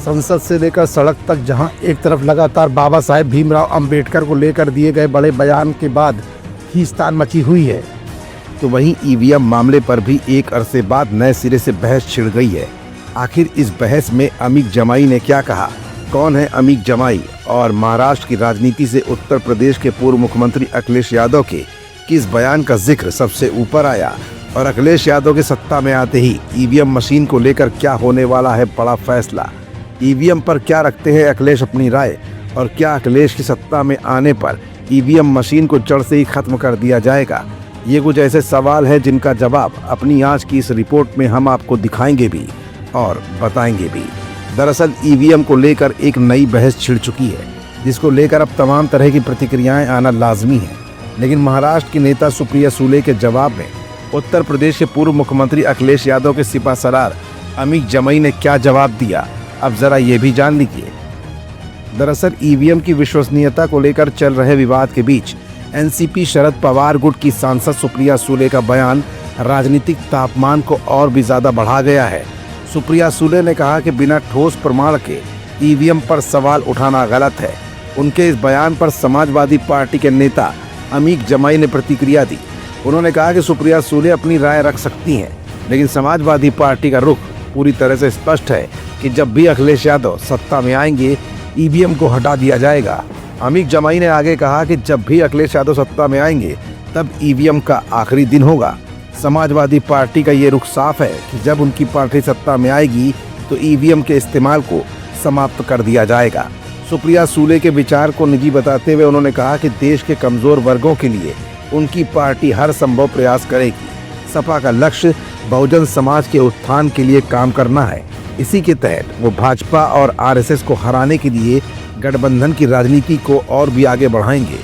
संसद से लेकर सड़क तक जहां एक तरफ लगातार बाबा साहेब भीमराव अंबेडकर को लेकर दिए गए बड़े बयान के बाद खींचतान मची हुई है, तो वहीं ईवीएम मामले पर भी एक अरसे बाद नए सिरे से बहस छिड़ गई है। आखिर इस बहस में अमीक जमाई ने क्या कहा, कौन है अमीक जमाई और महाराष्ट्र की राजनीति से उत्तर प्रदेश के पूर्व मुख्यमंत्री अखिलेश यादव के किस बयान का जिक्र सबसे ऊपर आया और अखिलेश यादव के सत्ता में आते ही ईवीएम मशीन को लेकर क्या होने वाला है बड़ा फैसला। ईवीएम पर क्या रखते हैं अखिलेश अपनी राय और क्या अखिलेश की सत्ता में आने पर ईवीएम मशीन को जड़ से ही खत्म कर दिया जाएगा। ये कुछ ऐसे सवाल हैं जिनका जवाब अपनी आज की इस रिपोर्ट में हम आपको दिखाएंगे भी और बताएंगे भी। दरअसल ईवीएम को लेकर एक नई बहस छिड़ चुकी है, जिसको लेकर अब तमाम तरह की प्रतिक्रियाएं आना लाजमी है। लेकिन महाराष्ट्र की नेता सुप्रिया सुले के जवाब में उत्तर प्रदेश के पूर्व मुख्यमंत्री अखिलेश यादव के सिपहसालार अमीक जमाई ने क्या जवाब दिया, अब जरा ये भी जान लीजिए। दरअसल ईवीएम की विश्वसनीयता को लेकर चल रहे विवाद के बीच एनसीपी शरद पवार गुट की सांसद सुप्रिया सुले का बयान राजनीतिक तापमान को और भी ज्यादा बढ़ा गया है। सुप्रिया सुले ने कहा कि बिना ठोस प्रमाण के ईवीएम पर सवाल उठाना गलत है। उनके इस बयान पर समाजवादी पार्टी के नेता अमीक जमाई ने प्रतिक्रिया दी। उन्होंने कहा कि सुप्रिया सुले अपनी राय रख सकती हैं, लेकिन समाजवादी पार्टी का रुख पूरी तरह से स्पष्ट है कि जब भी अखिलेश यादव सत्ता में आएंगे ईवीएम को हटा दिया जाएगा। अमीक जमाई ने आगे कहा कि जब भी अखिलेश यादव सत्ता में आएंगे तब ईवीएम का आखिरी दिन होगा। समाजवादी पार्टी का ये रुख साफ है कि जब उनकी पार्टी सत्ता में आएगी तो ईवीएम के इस्तेमाल को समाप्त कर दिया जाएगा। सुप्रिया सुले के विचार को निजी बताते हुए उन्होंने कहा कि देश के कमजोर वर्गों के लिए उनकी पार्टी हर संभव प्रयास करेगी। सपा का लक्ष्य बहुजन समाज के उत्थान के लिए काम करना है। इसी के तहत वो भाजपा और आरएसएस को हराने के लिए गठबंधन की राजनीति को और भी आगे बढ़ाएंगे।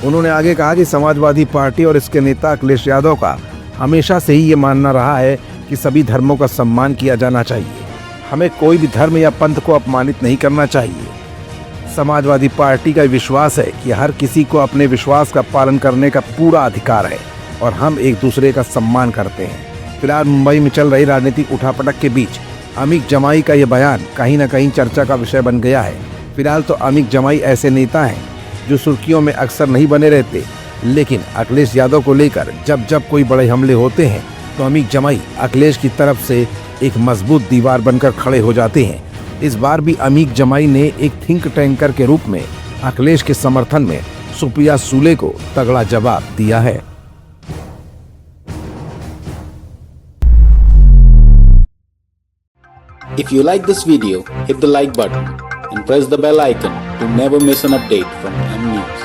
उन्होंने आगे कहा कि समाजवादी पार्टी और इसके नेता अखिलेश यादव का हमेशा से ही ये मानना रहा है कि सभी धर्मों का सम्मान किया जाना चाहिए। हमें कोई भी धर्म या पंथ को अपमानित नहीं करना चाहिए। समाजवादी पार्टी का विश्वास है कि हर किसी को अपने विश्वास का पालन करने का पूरा अधिकार है और हम एक दूसरे का सम्मान करते हैं। फिलहाल मुंबई में चल रही राजनीतिक उठापटक के बीच अमीक जमाई का ये बयान कहीं न कहीं चर्चा का विषय बन गया है। फिलहाल तो अमीक जमाई ऐसे नेता हैं जो सुर्खियों में अक्सर नहीं बने रहते, लेकिन अखिलेश यादव को लेकर जब जब कोई बड़े हमले होते हैं तो अमीक जमाई अखिलेश की तरफ से एक मजबूत दीवार बनकर खड़े हो जाते हैं। इस बार भी अमीक जमाई ने एक थिंक टैंकर के रूप में अखिलेश के समर्थन में सुप्रिया सुले को तगड़ा जवाब दिया है। If you like this video, hit the like button and press the bell icon to never miss an update from M News.